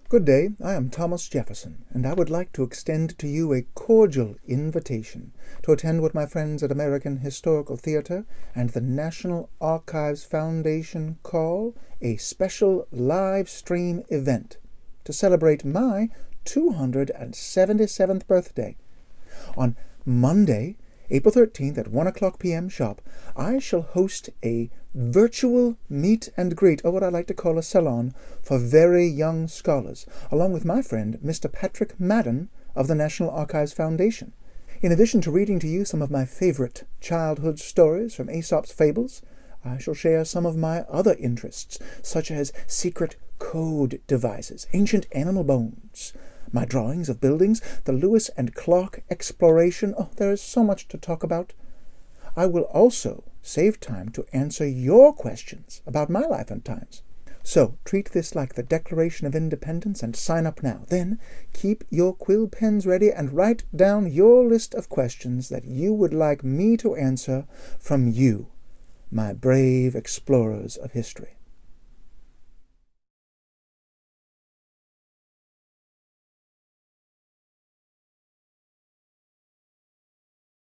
Good day, I am Thomas Jefferson, and I would like to extend to you a cordial invitation to attend what my friends at American Historical Theater and the National Archives Foundation call a special live stream event to celebrate my 277th birthday. On Monday, April 13th at 1 o'clock p.m. sharp, I shall host a virtual meet and greet, or what I like to call a salon, for very young scholars, along with my friend, Mr. Patrick Madden of the National Archives Foundation. In addition to reading to you some of my favorite childhood stories from Aesop's fables, I shall share some of my other interests, such as secret code devices, ancient animal bones, my drawings of buildings, the Lewis and Clark exploration. Oh, there is so much to talk about. I will also save time to answer your questions about my life and times. So treat this like the Declaration of Independence and sign up now. Then keep your quill pens ready and write down your list of questions that you would like me to answer from you, my brave explorers of history.